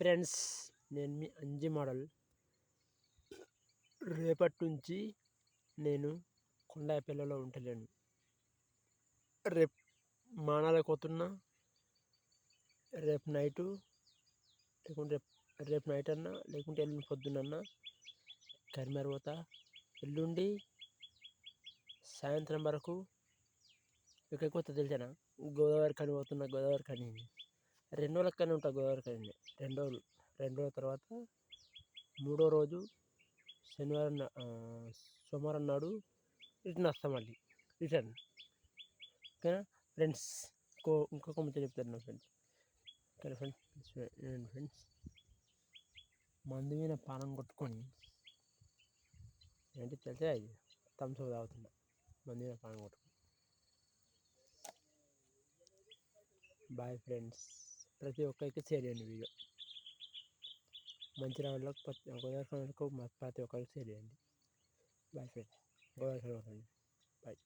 Friends, నేను మీ Anji model. రేపటి నుంచి నేను కొండాయిపల్లిలో ఉంటలేను. రేపు మానాలకు పోతున్నా. రేపు నైటు లేకుంటే రేపు నైట్ అన్నా లేకుంటే ఎల్లుండి పొద్దునన్నా కరీంనగర్ పోతా. ఎల్లుండి సాయంత్రం వరకు ఎక్కడికి పోతా తెలిసానా? గోదావరి కని పోతున్నా. గోదావరి కని 2 రోజుల కని ఉంటా. గోదావరి కని 2 రోజుల తర్వాత 3వ రోజు సోమవారం నాడు రిటర్న్ వస్తాం. మళ్ళీ రిటర్న్. ఓకేనా ఫ్రెండ్స్? ఇంకొక ముచ్చట చెప్తాను ఫ్రెండ్స్. ఓకే ఫ్రెండ్స్, మందు మీద పానం కొట్టుకొని ఏంటి తెలిసే అది థమ్స్అప్ తాగుతున్నా. మందు మీద పానం కొట్టుకొని. Bye friends. ప్రతి ఒక్కరికి షేర్ చేయండి వీడియో. మంచిర్యాలలో గోదావరి ప్రతి ఒక్కరికి షేర్ చేయండి. Bye friends. గోదావరి బాయ్.